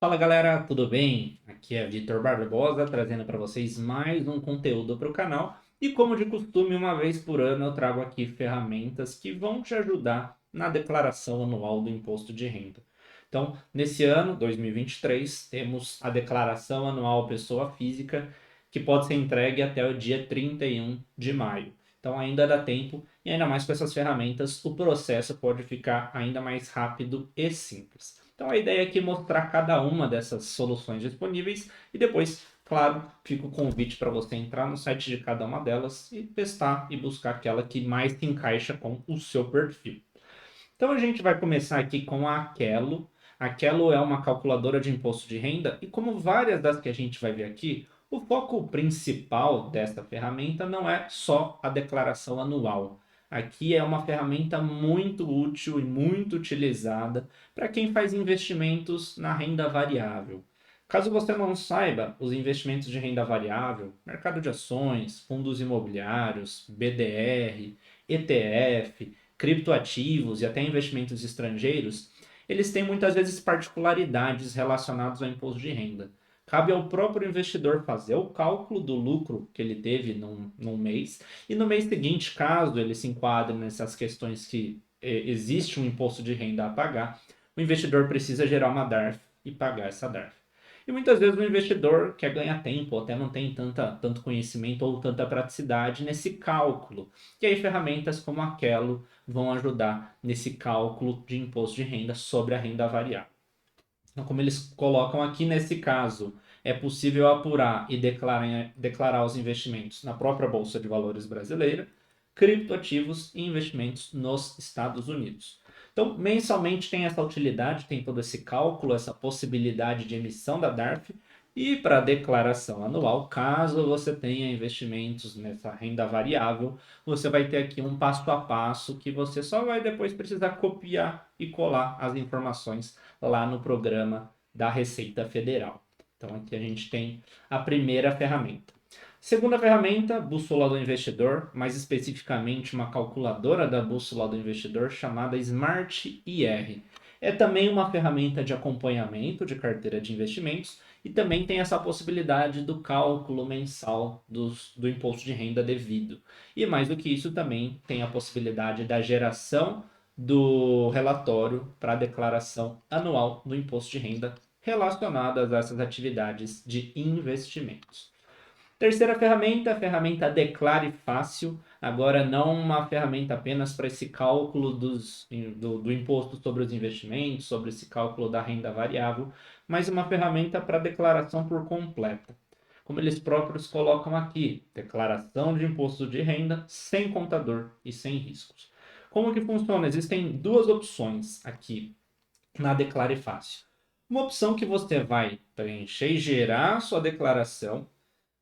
Fala galera, tudo bem? Aqui é Vitor Barbosa trazendo para vocês mais um conteúdo para o canal. E como de costume, uma vez por ano eu trago aqui ferramentas que vão te ajudar na declaração anual do imposto de renda. Então, nesse ano, 2023, temos a declaração anual pessoa física que pode ser entregue até o dia 31 de maio. Então ainda dá tempo e ainda mais com essas ferramentas o processo pode ficar ainda mais rápido e simples. Então a ideia aqui é mostrar cada uma dessas soluções disponíveis e depois, claro, fica o convite para você entrar no site de cada uma delas e testar e buscar aquela que mais se encaixa com o seu perfil. Então a gente vai começar aqui com a Aquelo. A Aquelo é uma calculadora de imposto de renda e como várias das que a gente vai ver aqui, o foco principal desta ferramenta não é só a declaração anual. Aqui é uma ferramenta muito útil e muito utilizada para quem faz investimentos na renda variável. Caso você não saiba, os investimentos de renda variável, mercado de ações, fundos imobiliários, BDR, ETF, criptoativos e até investimentos estrangeiros, eles têm muitas vezes particularidades relacionadas ao imposto de renda. Cabe ao próprio investidor fazer o cálculo do lucro que ele teve num mês e no mês seguinte, caso ele se enquadre nessas questões que existe um imposto de renda a pagar, o investidor precisa gerar uma DARF e pagar essa DARF. E muitas vezes o investidor quer ganhar tempo, ou até não tem tanto conhecimento ou tanta praticidade nesse cálculo. E aí ferramentas como a Aquelo vão ajudar nesse cálculo de imposto de renda sobre a renda variável. Então, como eles colocam aqui nesse caso, é possível apurar e declarar os investimentos na própria Bolsa de Valores brasileira, criptoativos e investimentos nos Estados Unidos. Então, mensalmente tem essa utilidade, tem todo esse cálculo, essa possibilidade de emissão da DARF. E para a declaração anual, caso você tenha investimentos nessa renda variável, você vai ter aqui um passo a passo que você só vai depois precisar copiar e colar as informações lá no programa da Receita Federal. Então aqui a gente tem a primeira ferramenta. Segunda ferramenta, bússola do investidor, mais especificamente uma calculadora da bússola do investidor chamada Smart IR. É também uma ferramenta de acompanhamento de carteira de investimentos e também tem essa possibilidade do cálculo mensal do imposto de renda devido. E mais do que isso, também tem a possibilidade da geração do relatório para a declaração anual do imposto de renda relacionadas a essas atividades de investimentos. Terceira ferramenta, a ferramenta Declare Fácil. Agora, não uma ferramenta apenas para esse cálculo do imposto sobre os investimentos, sobre esse cálculo da renda variável, mas uma ferramenta para declaração por completa. Como eles próprios colocam aqui, declaração de imposto de renda sem contador e sem riscos. Como que funciona? Existem duas opções aqui na Declare Fácil. Uma opção que você vai preencher e gerar a sua declaração,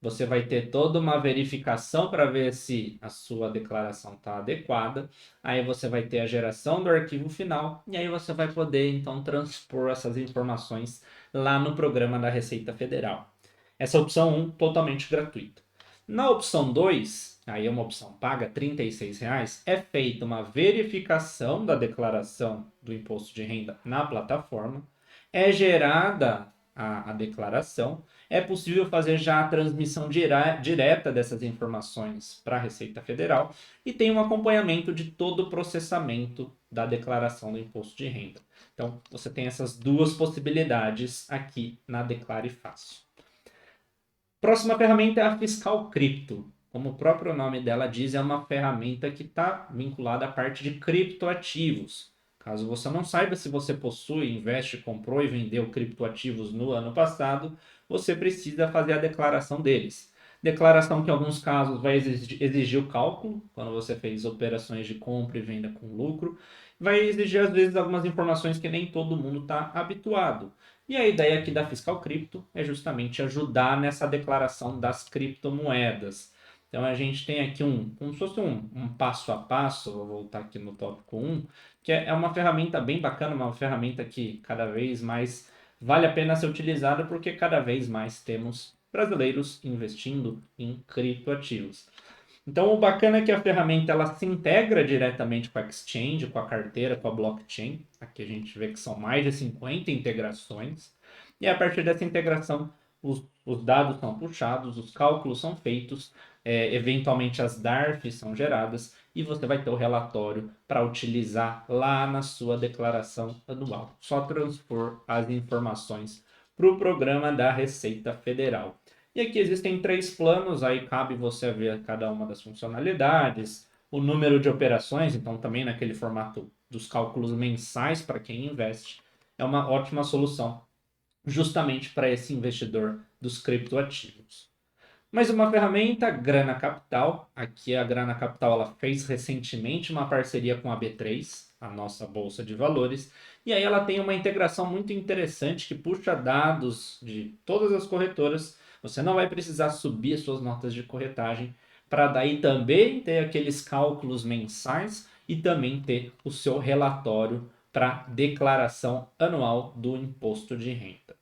você vai ter toda uma verificação para ver se a sua declaração está adequada. Aí você vai ter a geração do arquivo final e aí você vai poder então transpor essas informações lá no programa da Receita Federal. Essa é a opção 1, totalmente gratuita. Na opção 2, aí é uma opção paga, R$ 36, é feita uma verificação da declaração do imposto de renda na plataforma, é gerada a declaração, é possível fazer já a transmissão direta dessas informações para a Receita Federal e tem um acompanhamento de todo o processamento da declaração do imposto de renda. Então, você tem essas duas possibilidades aqui na Declare Fácil. Próxima ferramenta é a Fiscal Cripto. Como o próprio nome dela diz, é uma ferramenta que está vinculada à parte de criptoativos. Caso você não saiba se você possui, investe, comprou e vendeu criptoativos no ano passado, você precisa fazer a declaração deles. Declaração que em alguns casos vai exigir o cálculo, quando você fez operações de compra e venda com lucro. Vai exigir, às vezes, algumas informações que nem todo mundo está habituado. E a ideia aqui da Fiscal Cripto é justamente ajudar nessa declaração das criptomoedas. Então a gente tem aqui como se fosse um passo a passo, vou voltar aqui no tópico 1, que é uma ferramenta bem bacana, uma ferramenta que cada vez mais vale a pena ser utilizada porque cada vez mais temos brasileiros investindo em criptoativos. Então, o bacana é que a ferramenta ela se integra diretamente com a exchange, com a carteira, com a blockchain. Aqui a gente vê que são mais de 50 integrações. E a partir dessa integração, os dados são puxados, os cálculos são feitos, eventualmente as DARFs são geradas e você vai ter o relatório para utilizar lá na sua declaração anual. Só transpor as informações para o programa da Receita Federal. E aqui existem 3 planos, aí cabe você ver cada uma das funcionalidades, o número de operações, então também naquele formato dos cálculos mensais para quem investe, é uma ótima solução justamente para esse investidor dos criptoativos. Mais uma ferramenta, Grana Capital. Aqui a Grana Capital ela fez recentemente uma parceria com a B3, a nossa bolsa de valores, e aí ela tem uma integração muito interessante que puxa dados de todas as corretoras. Você não vai precisar subir as suas notas de corretagem para daí também ter aqueles cálculos mensais e também ter o seu relatório para declaração anual do imposto de renda.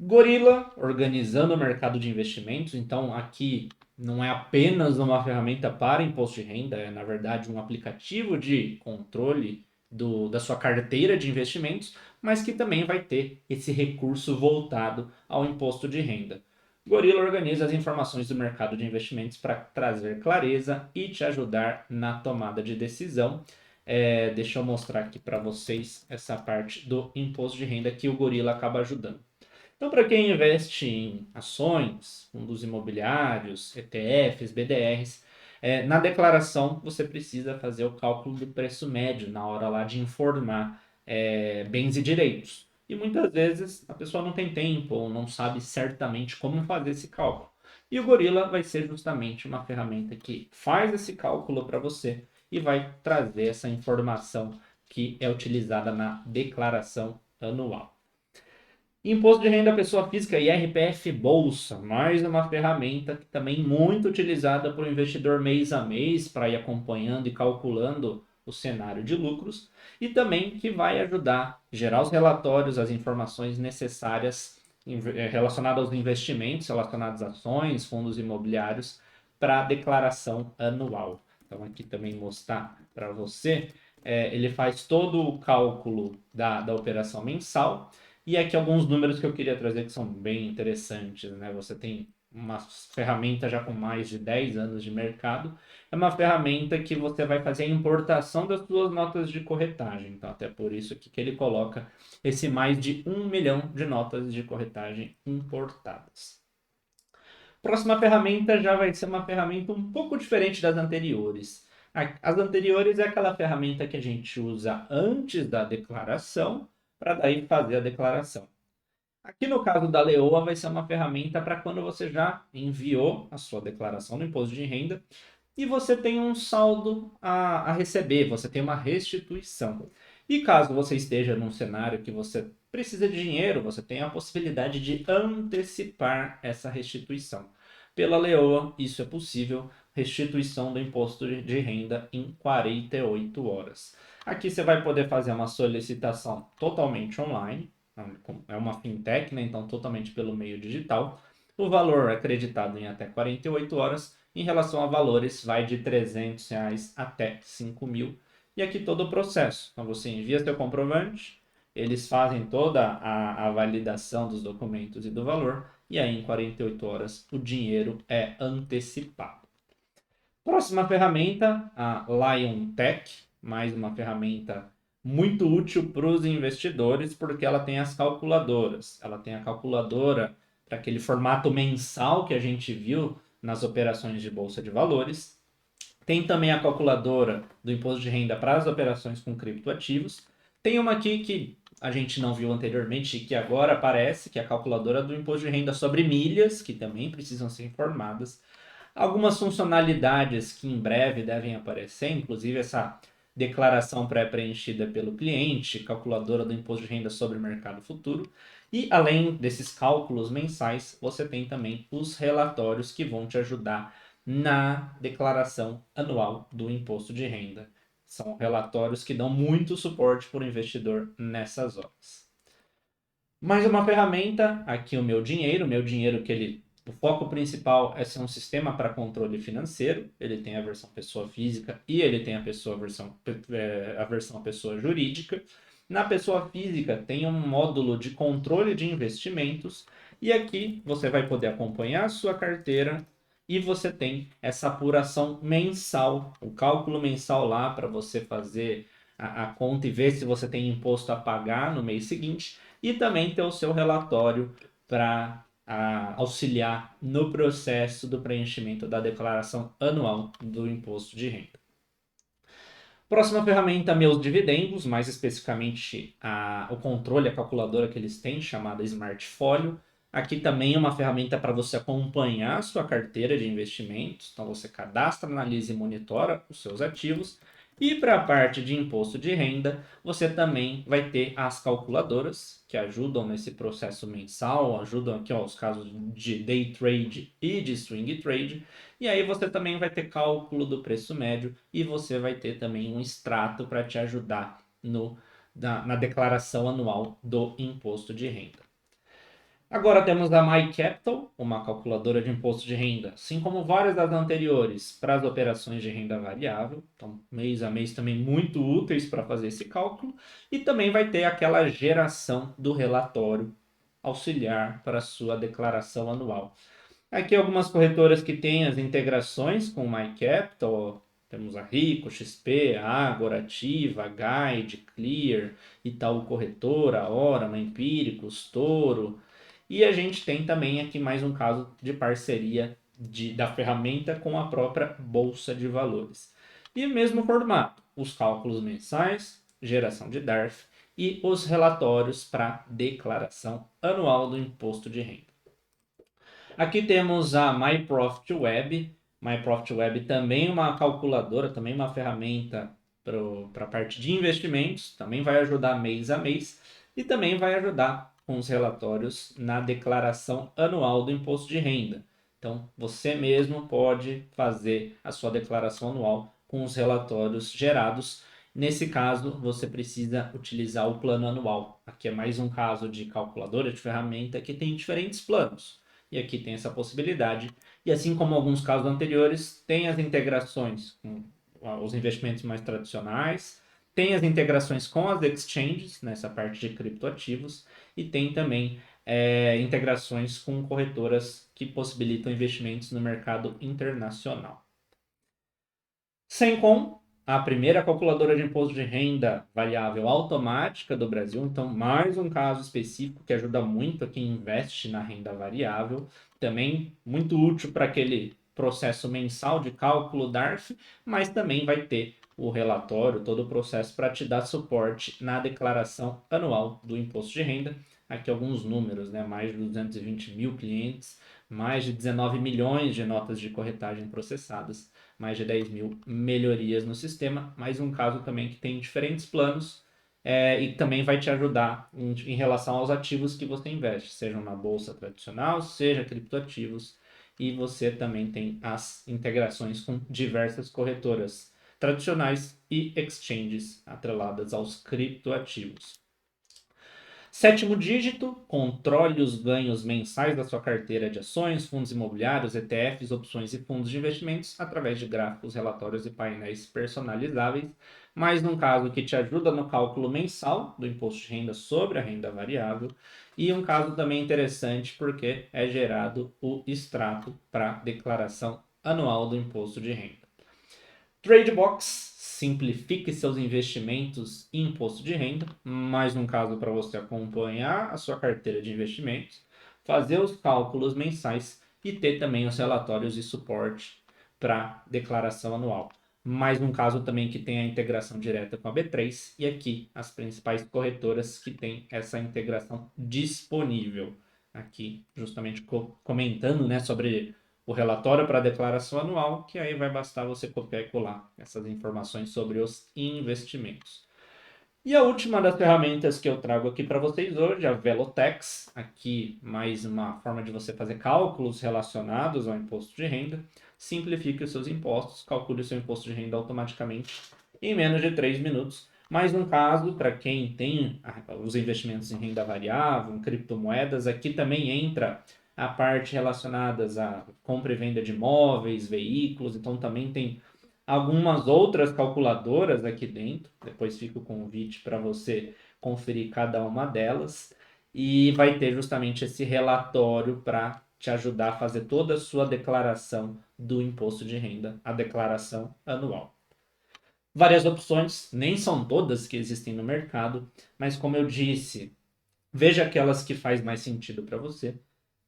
Gorilla, organizando o mercado de investimentos. Então, aqui não é apenas uma ferramenta para imposto de renda, é na verdade um aplicativo de controle da sua carteira de investimentos, mas que também vai ter esse recurso voltado ao imposto de renda. Gorilla organiza as informações do mercado de investimentos para trazer clareza e te ajudar na tomada de decisão. Deixa eu mostrar aqui para vocês essa parte do imposto de renda que o Gorilla acaba ajudando. Então, para quem investe em ações, fundos imobiliários, ETFs, BDRs, na declaração você precisa fazer o cálculo do preço médio na hora lá de informar bens e direitos. E muitas vezes a pessoa não tem tempo ou não sabe certamente como fazer esse cálculo. E o Gorilla vai ser justamente uma ferramenta que faz esse cálculo para você e vai trazer essa informação que é utilizada na declaração anual. Imposto de renda da pessoa física, IRPF Bolsa, mais uma ferramenta que também muito utilizada por investidor mês a mês para ir acompanhando e calculando o cenário de lucros e também que vai ajudar a gerar os relatórios, as informações necessárias relacionadas aos investimentos, relacionados a ações, fundos imobiliários para a declaração anual. Então aqui também mostrar para você, ele faz todo o cálculo da operação mensal. E aqui alguns números que eu queria trazer que são bem interessantes, né? Você tem uma ferramenta já com mais de 10 anos de mercado. É uma ferramenta que você vai fazer a importação das suas notas de corretagem. Então, até por isso aqui que ele coloca esse mais de 1 milhão de notas de corretagem importadas. Próxima ferramenta já vai ser uma ferramenta um pouco diferente das anteriores. As anteriores é aquela ferramenta que a gente usa antes da declaração, para daí fazer a declaração. Aqui no caso da Leoa vai ser uma ferramenta para quando você já enviou a sua declaração do imposto de renda e você tem um saldo a receber, você tem uma restituição. E caso você esteja num cenário que você precisa de dinheiro, você tem a possibilidade de antecipar essa restituição. Pela Leoa, isso é possível, restituição do imposto de renda em 48 horas. Aqui você vai poder fazer uma solicitação totalmente online, é uma fintech, né? Então totalmente pelo meio digital. O valor é acreditado em até 48 horas. Em relação a valores, vai de R$ 300 até 5.000. E aqui todo o processo. Então você envia seu comprovante, eles fazem toda a validação dos documentos e do valor, e aí em 48 horas o dinheiro é antecipado. Próxima ferramenta, a Lion Tech, mais uma ferramenta muito útil para os investidores, porque ela tem as calculadoras. Ela tem a calculadora para aquele formato mensal que a gente viu nas operações de bolsa de valores. Tem também a calculadora do imposto de renda para as operações com criptoativos. Tem uma aqui que a gente não viu anteriormente, que agora aparece, que é a calculadora do imposto de renda sobre milhas, que também precisam ser informadas. Algumas funcionalidades que em breve devem aparecer, inclusive essa declaração pré-preenchida pelo cliente, calculadora do imposto de renda sobre o mercado futuro. E além desses cálculos mensais, você tem também os relatórios que vão te ajudar na declaração anual do imposto de renda. São relatórios que dão muito suporte para o investidor nessas horas. Mais uma ferramenta, aqui o Meu Dinheiro o foco principal é ser um sistema para controle financeiro. Ele tem a versão pessoa física e ele tem a versão pessoa jurídica. Na pessoa física tem um módulo de controle de investimentos e aqui você vai poder acompanhar a sua carteira e você tem essa apuração mensal, o cálculo mensal lá para você fazer a conta e ver se você tem imposto a pagar no mês seguinte e também ter o seu relatório para auxiliar no processo do preenchimento da declaração anual do imposto de renda. Próxima ferramenta, meus dividendos, mais especificamente o controle, a calculadora que eles têm, chamada Smartfolio. Aqui também é uma ferramenta para você acompanhar a sua carteira de investimentos. Então você cadastra, analisa e monitora os seus ativos. E para a parte de imposto de renda, você também vai ter as calculadoras que ajudam nesse processo mensal, ajudam aqui ó, os casos de day trade e de swing trade. E aí você também vai ter cálculo do preço médio e você vai ter também um extrato para te ajudar na declaração anual do imposto de renda. Agora temos a MyCapital, uma calculadora de imposto de renda, assim como várias das anteriores para as operações de renda variável. Então, mês a mês também muito úteis para fazer esse cálculo. E também vai ter aquela geração do relatório auxiliar para a sua declaração anual. Aqui algumas corretoras que têm as integrações com o MyCapital, temos a Rico, XP, Agora, Ativa, Guide, Clear, Itaú Corretora, Orama, Empíricos, Toro. E a gente tem também aqui mais um caso de parceria da ferramenta com a própria Bolsa de Valores. E o mesmo formato, os cálculos mensais, geração de DARF e os relatórios para declaração anual do imposto de renda. Aqui temos a MyProfitWeb. MyProfitWeb também uma calculadora, também uma ferramenta para a parte de investimentos, também vai ajudar mês a mês e também vai ajudar com os relatórios na declaração anual do imposto de renda. Então, você mesmo pode fazer a sua declaração anual com os relatórios gerados. Nesse caso, você precisa utilizar o plano anual. Aqui é mais um caso de calculadora de ferramenta que tem diferentes planos. E aqui tem essa possibilidade. E assim como alguns casos anteriores, tem as integrações com os investimentos mais tradicionais, tem as integrações com as exchanges, nessa parte de criptoativos, e tem também integrações com corretoras que possibilitam investimentos no mercado internacional. Sencom, a primeira calculadora de imposto de renda variável automática do Brasil. Então, mais um caso específico que ajuda muito a quem investe na renda variável. Também muito útil para aquele processo mensal de cálculo DARF, mas também vai ter o relatório, todo o processo para te dar suporte na declaração anual do imposto de renda. Aqui alguns números, né? Mais de 220 mil clientes, mais de 19 milhões de notas de corretagem processadas, mais de 10 mil melhorias no sistema. Mais um caso também que tem diferentes planos e também vai te ajudar em relação aos ativos que você investe, sejam na bolsa tradicional, seja criptoativos, e você também tem as integrações com diversas corretoras tradicionais e exchanges atreladas aos criptoativos. Sétimo dígito, controle os ganhos mensais da sua carteira de ações, fundos imobiliários, ETFs, opções e fundos de investimentos através de gráficos, relatórios e painéis personalizáveis. Mais um caso que te ajuda no cálculo mensal do imposto de renda sobre a renda variável. E um caso também interessante porque é gerado o extrato para declaração anual do imposto de renda. Tradebox, simplifique seus investimentos e imposto de renda. Mais um caso para você acompanhar a sua carteira de investimentos, fazer os cálculos mensais e ter também os relatórios de suporte para declaração anual. Mais um caso também que tem a integração direta com a B3 e aqui as principais corretoras que têm essa integração disponível. Aqui justamente comentando, né, sobre o relatório para a declaração anual, que aí vai bastar você copiar e colar essas informações sobre os investimentos. E a última das ferramentas que eu trago aqui para vocês hoje, a Velotex. Aqui mais uma forma de você fazer cálculos relacionados ao imposto de renda. Simplifique os seus impostos, calcule o seu imposto de renda automaticamente em menos de 3 minutos. Mais um caso para quem tem os investimentos em renda variável, em criptomoedas. Aqui também entra a parte relacionadas a compra e venda de imóveis, veículos. Então também tem algumas outras calculadoras aqui dentro. Depois fica o convite para você conferir cada uma delas e vai ter justamente esse relatório para te ajudar a fazer toda a sua declaração do imposto de renda, a declaração anual. Várias opções, nem são todas que existem no mercado, mas como eu disse, veja aquelas que faz mais sentido para você.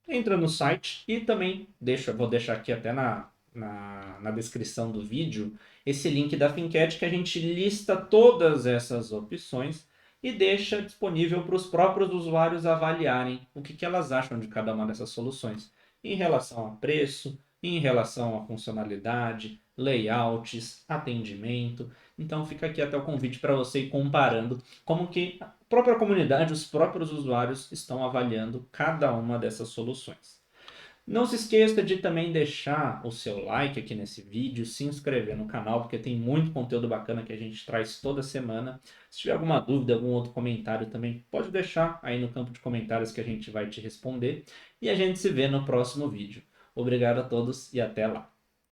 Entra no site e também vou deixar aqui até na descrição do vídeo esse link da Fincat que a gente lista todas essas opções e deixa disponível para os próprios usuários avaliarem o que elas acham de cada uma dessas soluções em relação a preço, em relação à funcionalidade, layouts, atendimento. Então fica aqui até o convite para você ir comparando como que a própria comunidade, os próprios usuários estão avaliando cada uma dessas soluções. Não se esqueça de também deixar o seu like aqui nesse vídeo, se inscrever no canal, porque tem muito conteúdo bacana que a gente traz toda semana. Se tiver alguma dúvida, algum outro comentário também, pode deixar aí no campo de comentários que a gente vai te responder. E a gente se vê no próximo vídeo. Obrigado a todos e até lá!